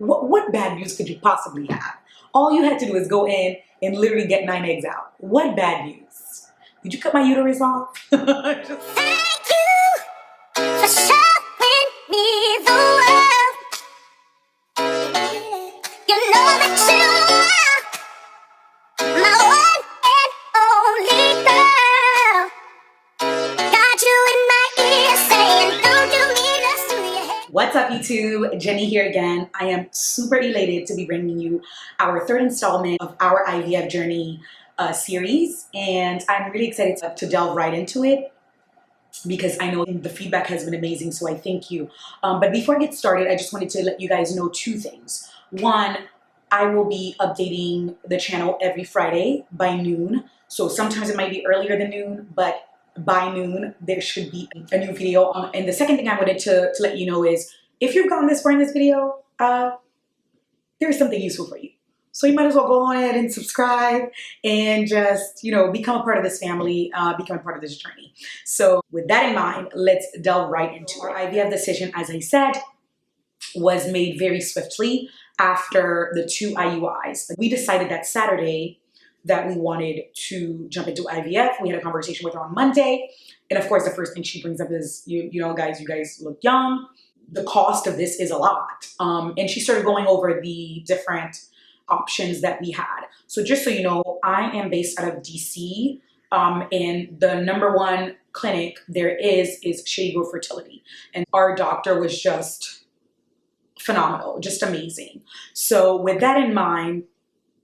What bad news could you possibly have? All you had to do is go in and literally get 9 eggs out. What bad news? Did you cut my uterus off? Thank you for showing me the world. You know that you are my one and only girl. Got you in my ear saying, don't do me less to your head. What's up, YouTube? Jenny here again. I am super elated to be bringing you our third installment of our IVF journey series, and I'm really excited to delve right into it because I know the feedback has been amazing, so I thank you. But before I get started, I just wanted to let you guys know two things. One, I will be updating the channel every Friday by noon, so sometimes it might be earlier than noon, but by noon there should be a new video. And the second thing I wanted to let you know is, if you've gotten this far in this video, there's something useful for you. So you might as well go on ahead and subscribe and just, become a part of this family, become a part of this journey. So with that in mind, let's delve right into it. Our IVF decision, as I said, was made very swiftly after the 2 IUIs. We decided that Saturday that we wanted to jump into IVF. We had a conversation with her on Monday. And of course, the first thing she brings up is, you guys look young. The cost of this is a lot. And she started going over the different options that we had. So just so you know, I am based out of DC, and the #1 clinic there is Shady Grove Fertility. And our doctor was just phenomenal, just amazing. So with that in mind,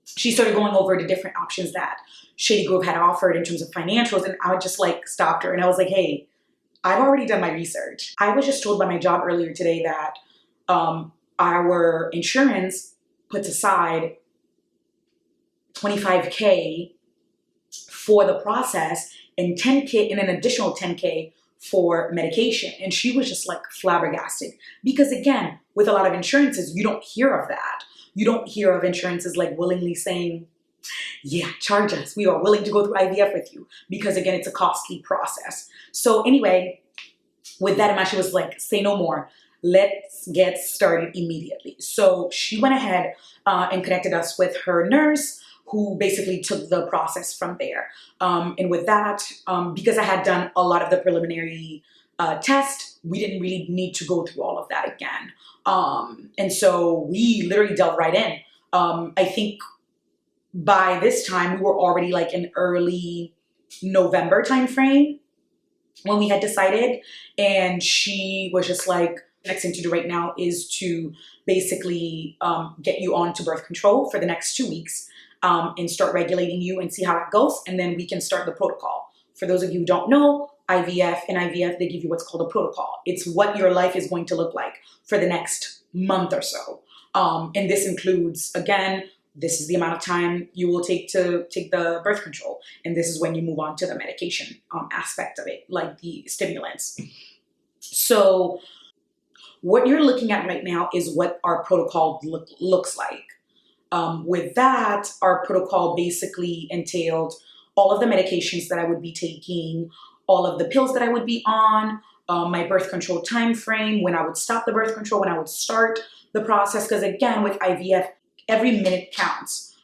she started going over the different options that Shady Grove had offered in terms of financials, and I just stopped her and I was like, hey, I've already done my research. I was just told by my job earlier today that our insurance puts aside $25K for the process and $10K and an additional $10K for medication. And she was just flabbergasted, because again, with a lot of insurances, you don't hear of that. You don't hear of insurances willingly saying, yeah, charge us. We are willing to go through IVF with you, because again, it's a costly process. So anyway, with that in mind, she was like, say no more. Let's get started immediately. So she went ahead and connected us with her nurse, who basically took the process from there. And with that, because I had done a lot of the preliminary test, we didn't really need to go through all of that again. And so we literally delved right in. I think by this time we were already in early November timeframe when we had decided, and she was just like, next thing to do right now is to basically get you on to birth control for the next 2 weeks, and start regulating you and see how it goes, and then we can start the protocol. For those of you who don't know, IVF, they give you what's called a protocol. It's what your life is going to look like for the next month or so. And this includes, again, this is the amount of time you will take to take the birth control. And this is when you move on to the medication aspect of it, like the stimulants. So what you're looking at right now is what our protocol looks like. With that, our protocol basically entailed all of the medications that I would be taking, all of the pills that I would be on, my birth control time frame, when I would stop the birth control, when I would start the process, because again, with IVF, every minute counts.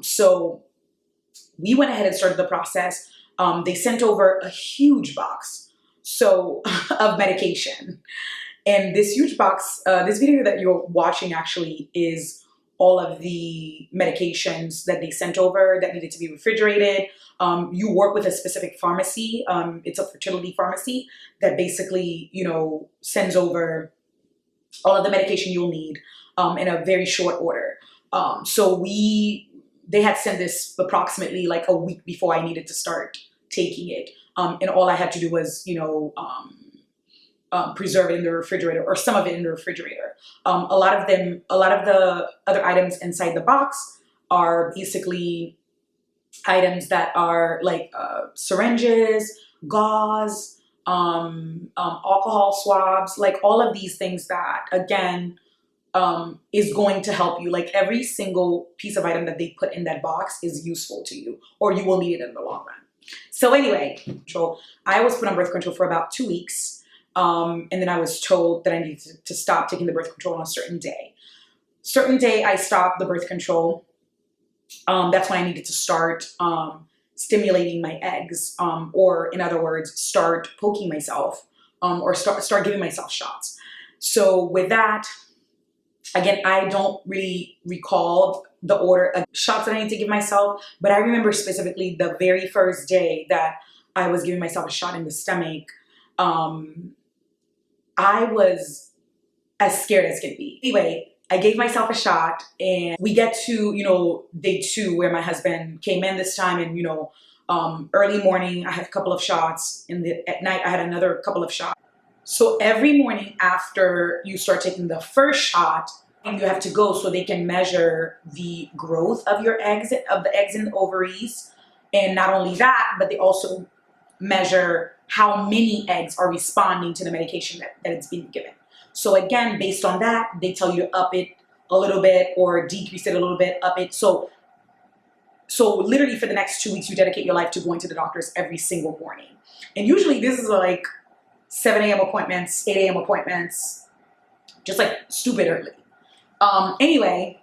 So we went ahead and started the process. They sent over a huge box of medication. And this huge box, this video that you're watching actually is all of the medications that they sent over that needed to be refrigerated. You work with a specific pharmacy. It's a fertility pharmacy that basically, sends over all of the medication you'll need in a very short order. So they had sent this approximately a week before I needed to start taking it. And all I had to do was, preserve it in the refrigerator, or some of it in the refrigerator. A lot of the other items inside the box are basically items that are syringes, gauze, alcohol swabs, all of these things that, again, is going to help you. Every single piece of item that they put in that box is useful to you, or you will need it in the long run. So anyway, I was put on birth control for about 2 weeks. And then I was told that I needed to stop taking the birth control on a certain day. certain day I stopped the birth control. That's when I needed to start stimulating my eggs, or in other words, start poking myself, or start giving myself shots. So with that, again, I don't really recall the order of shots that I need to give myself, but I remember specifically the very first day that I was giving myself a shot in the stomach. I was as scared as can be. Anyway, I gave myself a shot, and we get to, day 2 where my husband came in this time, and, early morning, I had a couple of shots. At night, I had another couple of shots. So every morning after you start taking the first shot, you have to go so they can measure the growth of your eggs, of the eggs in the ovaries. And not only that, but they also measure how many eggs are responding to the medication that it's being given. So again, based on that, they tell you to up it a little bit or decrease it a little bit, up it. So literally for the next 2 weeks, you dedicate your life to going to the doctors every single morning. And usually this is like 7 a.m. appointments, 8 a.m. appointments, just like stupid early. Anyway,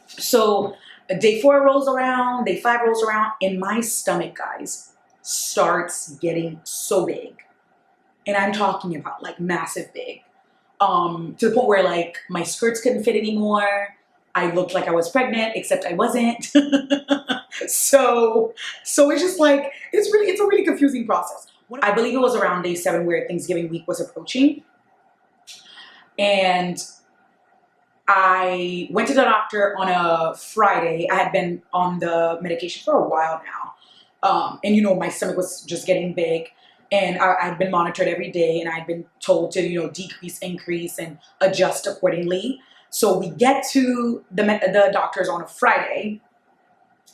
so day 4 rolls around, day 5 rolls around, and my stomach, guys, starts getting so big. And I'm talking about like massive big. To the point where like my skirts couldn't fit anymore. I looked like I was pregnant, except I wasn't. So it's just like, it's a really confusing process. I believe it was around day 7 where Thanksgiving week was approaching. And I went to the doctor on a Friday. I had been on the medication for a while now. And my stomach was just getting big. And I'd been monitored every day, and I'd been told to, decrease, increase, and adjust accordingly. So we get to the doctor's on a Friday,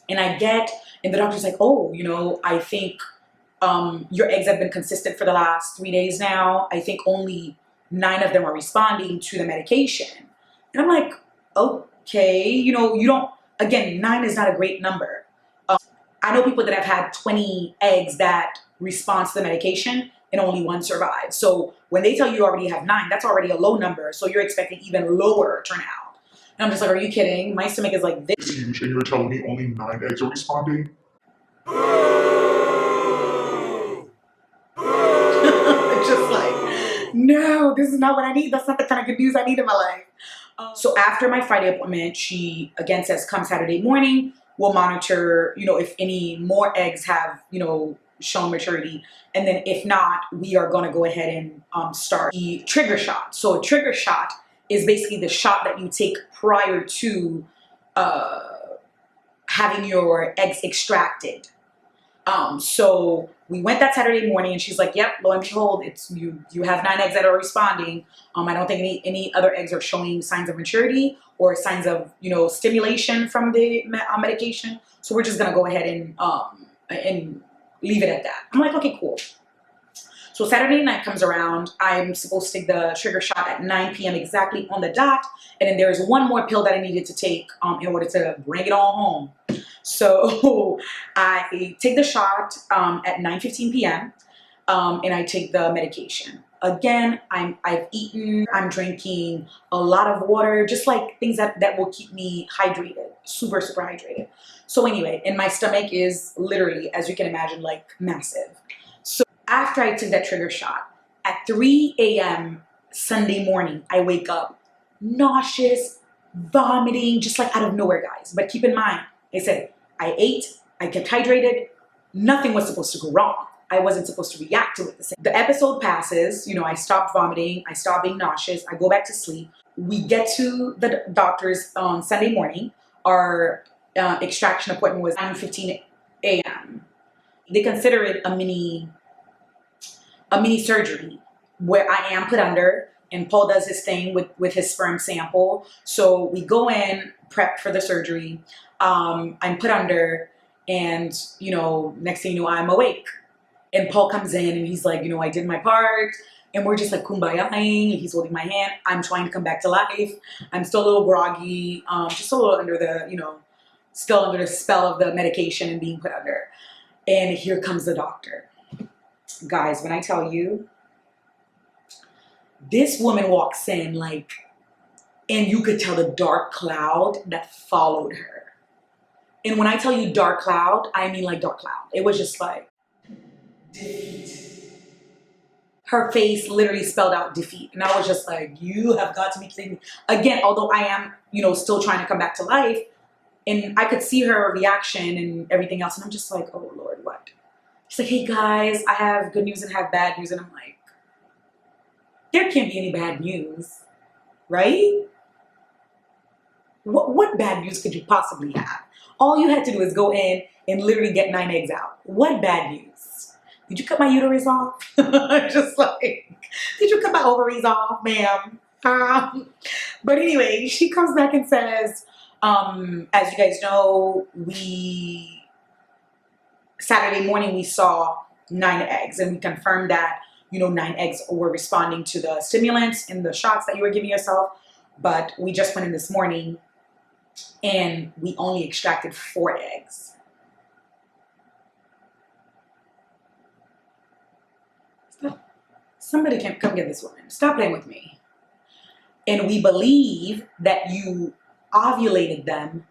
and the doctor's like, oh, I think your eggs have been consistent for the last 3 days now. I think only 9 of them are responding to the medication. And I'm like, okay, again, 9 is not a great number. I know people that have had 20 eggs that respond to the medication and only 1 survives. So when they tell you already have 9, that's already a low number. So you're expecting even lower turnout. And I'm just like, are you kidding? My stomach is like this. And you're telling me only 9 eggs are responding? Just like, no, this is not what I need. That's not the kind of good news I need in my life. So after my Friday appointment, she again says, come Saturday morning, we'll monitor, if any more eggs have, shown maturity. And then if not, we are going to go ahead and start the trigger shot. So a trigger shot is basically the shot that you take prior to having your eggs extracted. So we went that Saturday morning, and she's like, yep, lo and behold, it's you have 9 eggs that are responding. I don't think any other eggs are showing signs of maturity or signs of, stimulation from the medication. So we're just going to go ahead and leave it at that. I'm like, okay, cool. So Saturday night comes around. I'm supposed to take the trigger shot at 9 p.m. exactly on the dot. And then there's one more pill that I needed to take in order to bring it all home. So I take the shot at 9:15 p.m. And I take the medication. Again, I've eaten, I'm drinking a lot of water, just like things that will keep me hydrated, super, super hydrated. So anyway, and my stomach is literally, as you can imagine, like massive. So after I took that trigger shot, at 3 a.m. Sunday morning, I wake up nauseous, vomiting, just like out of nowhere, guys. But keep in mind, I said, I ate, I kept hydrated, nothing was supposed to go wrong. I wasn't supposed to react to it the same. The episode passes, I stopped vomiting, I stopped being nauseous, I go back to sleep. We get to the doctor's on Sunday morning. Our extraction appointment was 9:15 a.m. They consider it a mini surgery where I am put under, and Paul does his thing with his sperm sample. So we go in, prep for the surgery. I'm put under, and next thing you know, I'm awake. And Paul comes in, and he's like, I did my part. And we're just like kumbaya-ing. He's holding my hand. I'm trying to come back to life. I'm still a little groggy, just a little under the, still under the spell of the medication and being put under. And here comes the doctor. Guys, when I tell you, this woman walks in like And you could tell the dark cloud that followed her. And when I tell you dark cloud, I mean like dark cloud. It was just like defeat. Her face literally spelled out defeat. And I was just like, you have got to be kidding me. Again, although I am, still trying to come back to life, and I could see her reaction and everything else. And I'm just like, oh Lord, what? She's like, hey guys, I have good news and have bad news. And I'm like, there can't be any bad news, right? What bad news could you possibly have? All you had to do is go in and literally get 9 eggs out. What bad news? Did you cut my uterus off? Just like, did you cut my ovaries off, ma'am? But anyway, she comes back and says, as you guys know, Saturday morning we saw 9 eggs, and we confirmed that 9 eggs were responding to the stimulants and the shots that you were giving yourself. But we just went in this morning and we only extracted 4 eggs. Stop. Somebody can come get this woman. Stop playing with me. And we believe that you ovulated them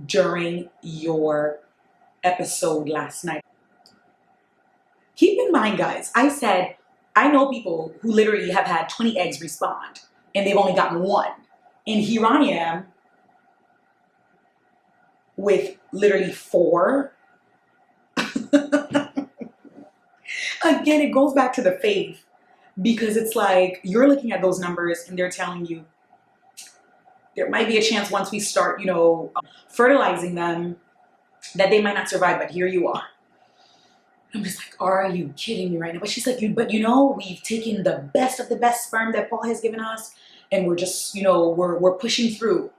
during your episode last night. Keep in mind, guys, I said, I know people who literally have had 20 eggs respond and they've only gotten 1. And here I am with literally 4. Again, it goes back to the faith, because it's like you're looking at those numbers and they're telling you there might be a chance once we start, fertilizing them, that they might not survive, but here you are. I'm just like, are you kidding me right now? But she's like, we've taken the best of the best sperm that Paul has given us, and we're just, we're pushing through.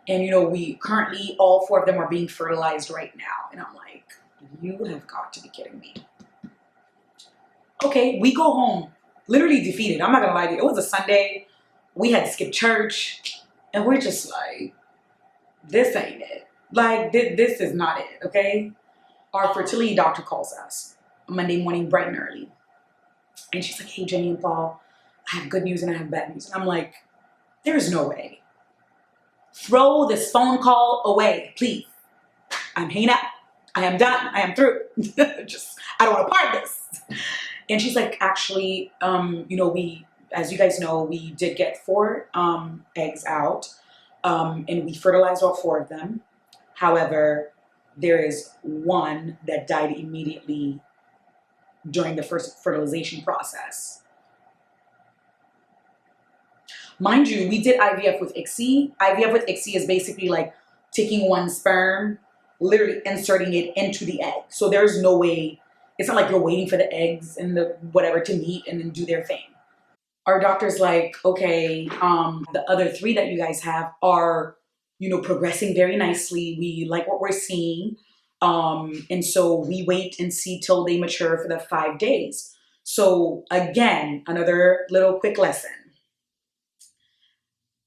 And, we currently, all 4 of them are being fertilized right now. And I'm like, you have got to be kidding me. Okay, we go home, literally defeated. I'm not gonna lie to you. It was a Sunday. We had to skip church. And we're just like, this ain't it. Like, this is not it, okay? Our fertility doctor calls us Monday morning, bright and early. And she's like, hey, Jenny and Paul, I have good news and I have bad news. And I'm like, there's no way. Throw this phone call away, please. I'm hanging up. I am done. I am through. I don't want to part of this. And she's like, actually, as you guys know, we did get 4 eggs out, and we fertilized all 4 of them. However, there is 1 that died immediately during the first fertilization process. Mind you, we did IVF with ICSI. IVF with ICSI is basically like taking 1 sperm, literally inserting it into the egg. So there's no way, it's not like you're waiting for the eggs and the whatever to meet and then do their thing. Our doctor's like, okay, the other 3 that you guys have are, progressing very nicely. We like what we're seeing. And so we wait and see till they mature for the 5 days. So again, another little quick lesson.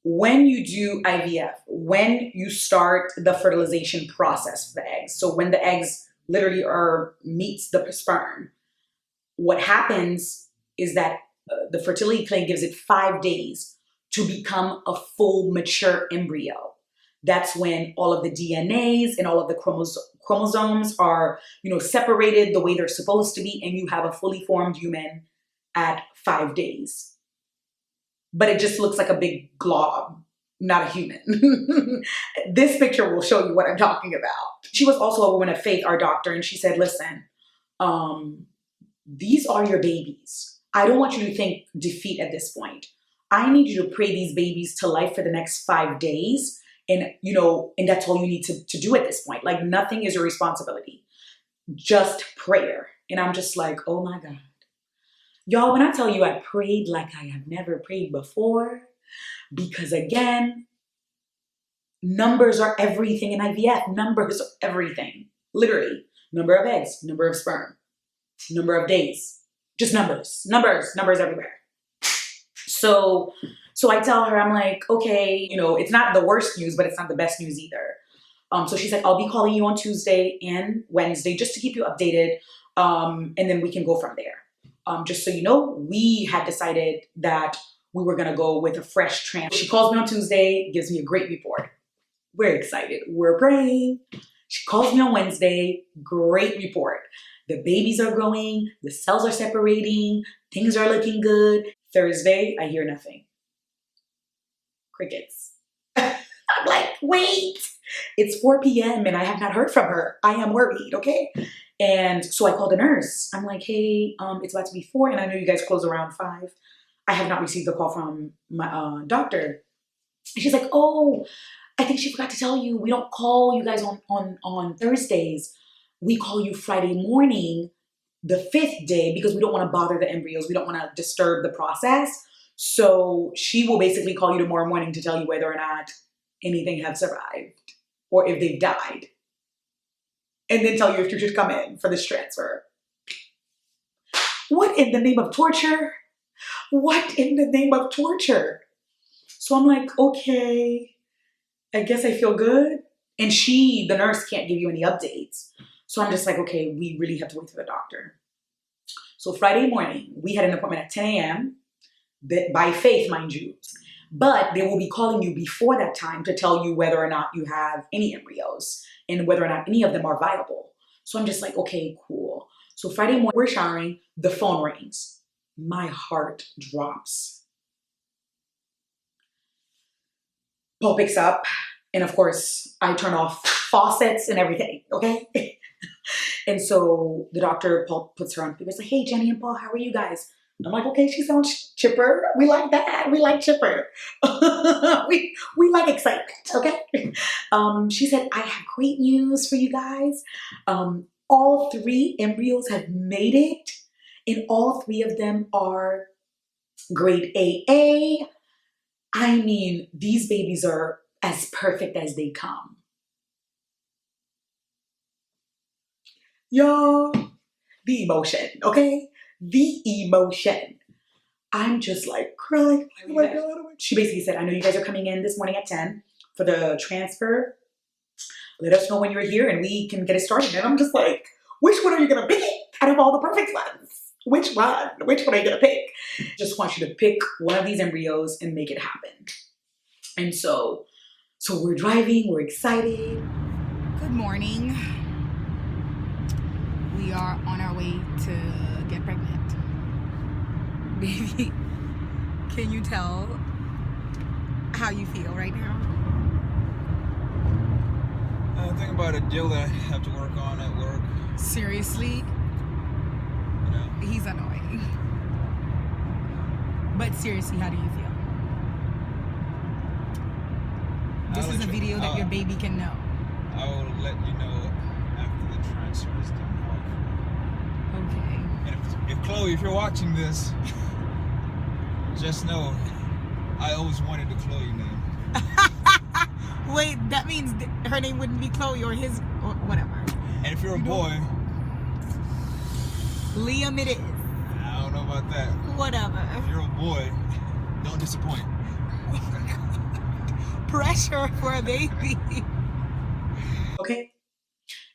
When you do IVF, when you start the fertilization process for the eggs, so when the eggs literally meets the sperm, what happens is that the fertility clinic gives it 5 days to become a full mature embryo. That's when all of the DNAs and all of the chromosomes are, separated the way they're supposed to be, and you have a fully formed human at 5 days. But it just looks like a big glob, not a human. This picture will show you what I'm talking about. She was also a woman of faith, our doctor, and she said, listen, these are your babies. I don't want you to think defeat at this point. I need you to pray these babies to life for the next 5 days. And, and that's all you need to do at this point. Like, nothing is your responsibility, just prayer. And I'm just like, oh my God. Y'all, when I tell you I prayed like I have never prayed before, because again, numbers are everything in IVF. Numbers are everything. Literally. Number of eggs, number of sperm, number of days. Just numbers everywhere. So I tell her, I'm like, okay, it's not the worst news, but it's not the best news either. So she's like, I'll be calling you on Tuesday and Wednesday just to keep you updated. And then we can go from there. Just so you know, we had decided that we were gonna go with a fresh transfer. She calls me on Tuesday, gives me a great report. We're excited. We're praying. She calls me on Wednesday, great report. The babies are growing, the cells are separating, things are looking good. Thursday, I hear nothing. Crickets. I'm like, wait, it's 4 p.m. and I have not heard from her. I am worried, okay? And so I called the nurse. I'm like, hey, it's about to be 4 and I know you guys close around 5. I have not received a call from my doctor. And she's like, oh, I think she forgot to tell you, we don't call you guys on Thursdays. We call you Friday morning, the 5th day, because we don't want to bother the embryos. We don't want to disturb the process. So she will basically call you tomorrow morning to tell you whether or not anything have survived or if they've died. And then tell you if you should come in for this transfer. What in the name of torture? What in the name of torture? So I'm like, okay, I guess I feel good. And the nurse can't give you any updates. So I'm just like, okay, we really have to wait for the doctor. So Friday morning, we had an appointment at 10 a.m. by faith, mind you. But they will be calling you before that time to tell you whether or not you have any embryos and whether or not any of them are viable. So I'm just like, okay, cool. So Friday morning, we're showering, the phone rings. My heart drops. Paul picks up, and of course, I turn off faucets and everything, okay? And so the doctor, Paul, puts her on speaker. He's like, hey, Jenny and Paul, how are you guys? I'm like, okay, she sounds chipper. We like that. We like chipper. we like excitement, okay? She said, I have great news for you guys. All 3 embryos have made it, and all 3 of them are grade AA. I mean, these babies are as perfect as they come. Y'all, the emotion, okay? The emotion. I'm just like crying. Oh my God. She basically said, I know you guys are coming in this morning at 10 for the transfer. Let us know when you're here and we can get it started. And I'm just like, which one are you gonna pick out of all the perfect ones? Which one? Which one are you gonna pick? Just want you to pick one of these embryos and make it happen. And so we're driving, we're excited. Good morning. We are on our way to get pregnant. Baby, can you tell how you feel right now? I think about a deal that I have to work on at work. Seriously? You know? He's annoying. But seriously, how do you feel? This is a video that your baby can know. I will let you know after the transfer is done. Okay. And if Chloe, if you're watching this, just know I always wanted the Chloe name. Wait, that means her name wouldn't be Chloe or his, or whatever. And if you're a boy, Liam it is. I don't know about that. Whatever. If you're a boy, don't disappoint. Pressure for a baby. Okay?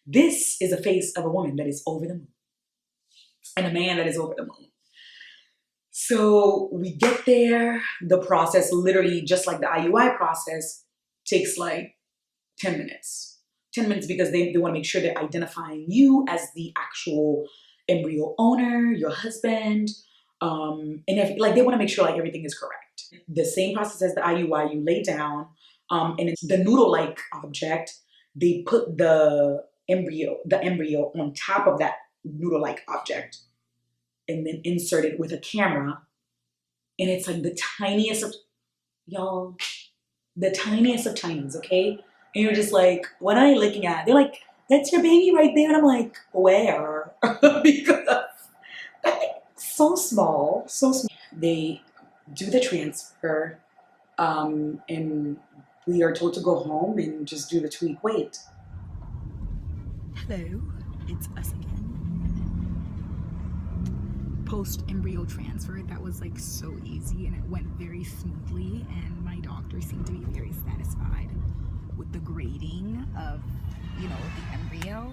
This is a face of a woman that is over the moon. And a man that is over the moon. So we get there. The process, literally just like the IUI process, takes like 10 minutes. 10 minutes because they want to make sure they're identifying you as the actual embryo owner, your husband, and if, like, they want to make sure like everything is correct. The same process as the IUI, you lay down, and it's the noodle-like object. They put the embryo on top of that noodle-like object, and then insert it with a camera, and it's like the tiniest of y'all. The tiniest of tinies, okay? And you're just like, what are you looking at? They're like, that's your baby right there. And I'm like, where? Because so small, so small. They do the transfer, and we are told to go home and just do the 2-week wait. Hello, it's us again. Post-embryo transfer, that was like so easy and it went very smoothly, and my doctor seemed to be very satisfied with the grading of, you know, the embryo.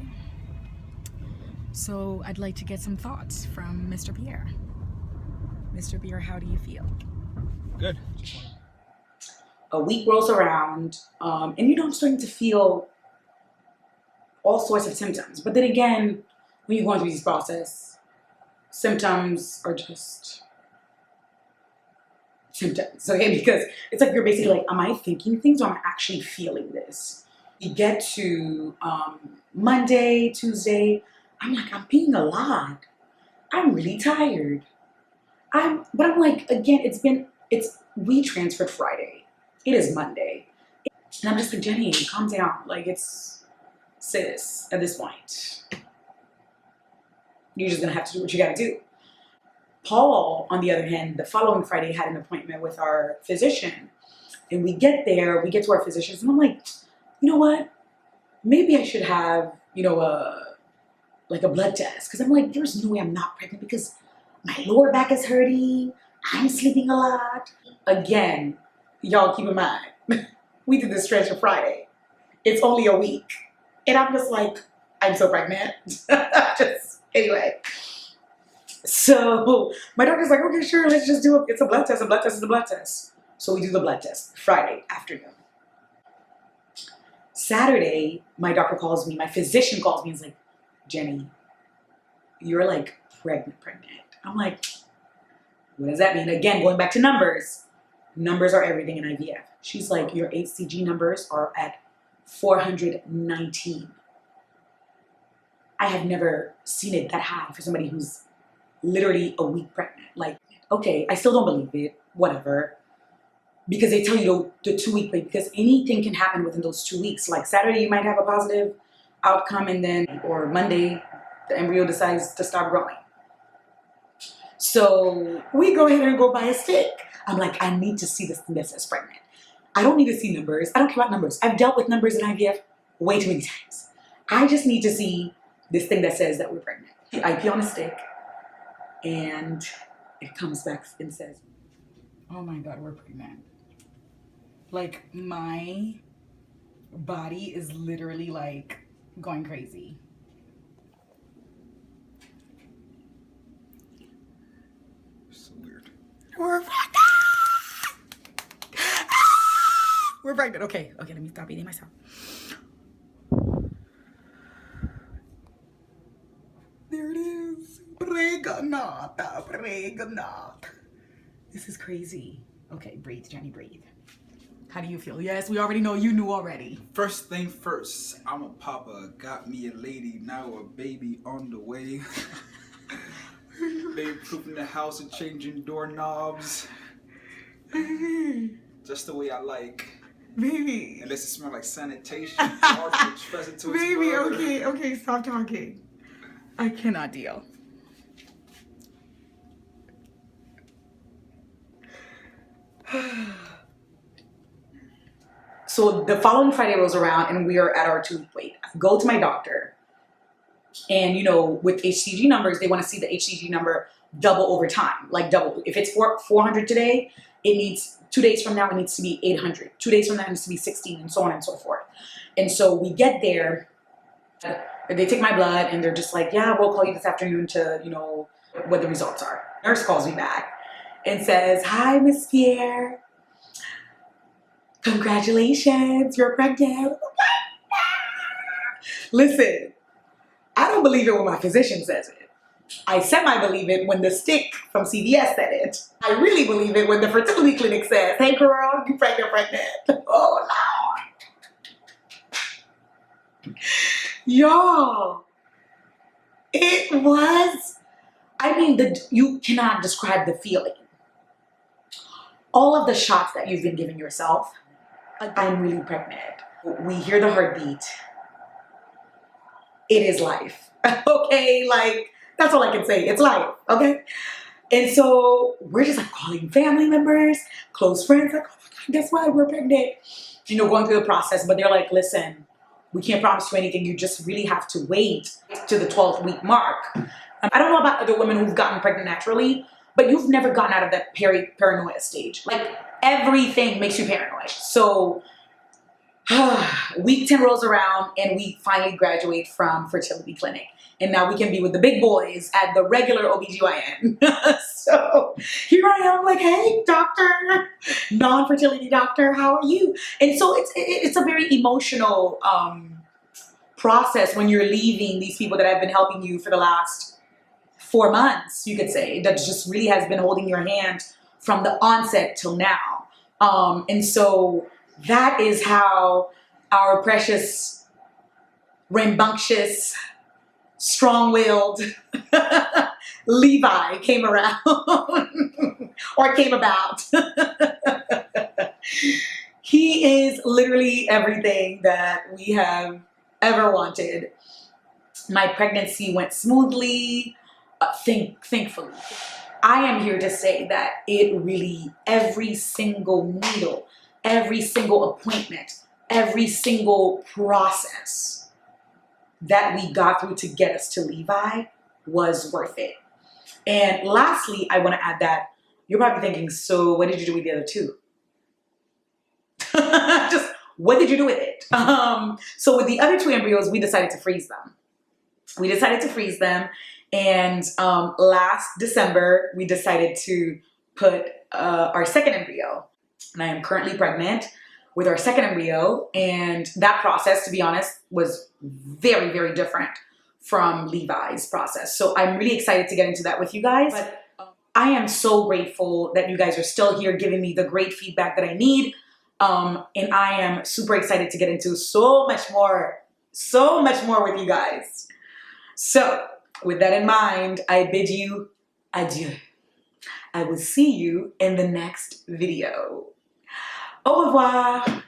So I'd like to get some thoughts from Mr. Pierre. Mr. Pierre, how do you feel? Good. A week rolls around, and I'm starting to feel all sorts of symptoms. But then again, when you're going through this process, symptoms are just symptoms, okay? Because it's like you're basically like, am I thinking things or am I actually feeling this? You get to Monday, Tuesday, I'm like, I'm being a lot. I'm really tired. But I'm like, again, we transferred Friday. It is Monday. And I'm just like, Jenny, calm down. Like, it's sis at this point. You're just gonna have to do what you gotta do. Paul, on the other hand, the following Friday had an appointment with our physician. And we get to our physicians, and I'm like, you know what? Maybe I should have, a blood test. Because I'm like, there's no way I'm not pregnant because my lower back is hurting. I'm sleeping a lot. Again, y'all keep in mind, we did this stretch on Friday. It's only a week. And I'm just like, I'm so pregnant. Anyway. So my doctor's like, okay, sure, let's just do it. It's a blood test. A blood test is a blood test. So we do the blood test Friday afternoon. Saturday, my doctor calls me, my physician calls me and is like, Jenny, you're like pregnant. I'm like, what does that mean? Again, going back to numbers. Numbers are everything in IVF. She's like, your HCG numbers are at 419. I have never seen it that high for somebody who's literally a week pregnant. Like, okay, I still don't believe it, whatever. Because they tell you the 2-week wait, because anything can happen within those 2 weeks. Like Saturday, you might have a positive outcome, and then, or Monday, the embryo decides to stop growing. So we go ahead and go buy a stick. I'm like, I need to see this thing that says pregnant. I don't need to see numbers. I don't care about numbers. I've dealt with numbers in IVF way too many times. I just need to see this thing that says that we're pregnant. I pee on a stick, and it comes back and says, oh my God, we're pregnant. Like, my body is literally like going crazy. So weird. We're pregnant! We're pregnant. Okay, let me stop eating myself. There it is. Pregnant. This is crazy. Okay, breathe, Jenny, breathe. How do you feel? Yes, we already know you knew already. First thing first, I'm a papa. Got me a lady, now a baby on the way. Baby pooping the house and changing doorknobs. Just the way I like. Baby. Unless it smells like sanitation. Baby, okay, stop talking. I cannot deal. So the following Friday rolls around and we are at our 2-week wait. I go to my doctor, and with HCG numbers, they want to see the HCG number double over time, like double. If it's 400 today, it needs 2 days from now, it needs to be 800. 2 days from now, it needs to be 16, and so on and so forth. And so we get there, they take my blood, and they're just like, yeah, we'll call you this afternoon to, what the results are. Nurse calls me back and says, hi, Miss Pierre. Congratulations, you're pregnant. Listen, I don't believe it when my physician says it. I semi-believe it when the stick from CVS said it. I really believe it when the fertility clinic says, hey girl, you pregnant. Oh Lord. Y'all, it was, you cannot describe the feeling. All of the shots that you've been giving yourself, like, I'm really pregnant. We hear the heartbeat. It is life. Okay, like, that's all I can say. It's life, okay? And so we're just like calling family members, close friends, like, oh my God, guess what? We're pregnant. Going through the process, but they're like, listen, we can't promise you anything. You just really have to wait to the 12th week mark. I don't know about other women who've gotten pregnant naturally, but you've never gotten out of that paranoia stage. Like, everything makes you paranoid. So week 10 rolls around and we finally graduate from fertility clinic. And now we can be with the big boys at the regular OBGYN. So here I am like, hey, doctor, non-fertility doctor, how are you? And so it's a very emotional process when you're leaving these people that have been helping you for the last 4 months, you could say, that just really has been holding your hand from the onset till now. And so that is how our precious, rambunctious, strong-willed Levi came around or came about. He is literally everything that we have ever wanted. My pregnancy went smoothly, thankfully. I am here to say that it really, every single needle, every single appointment, every single process that we got through to get us to Levi was worth it. And lastly, I want to add that you're probably thinking, so what did you do with the other two? Just what did you do with it? So with the other 2 embryos, we decided to freeze them. And last December, we decided to put our second embryo. And I am currently pregnant with our second embryo. And that process, to be honest, was very, very different from Levi's process. So I'm really excited to get into that with you guys. But I am so grateful that you guys are still here giving me the great feedback that I need. And I am super excited to get into so much more with you guys. So with that in mind, I bid you adieu. I will see you in the next video. Au revoir.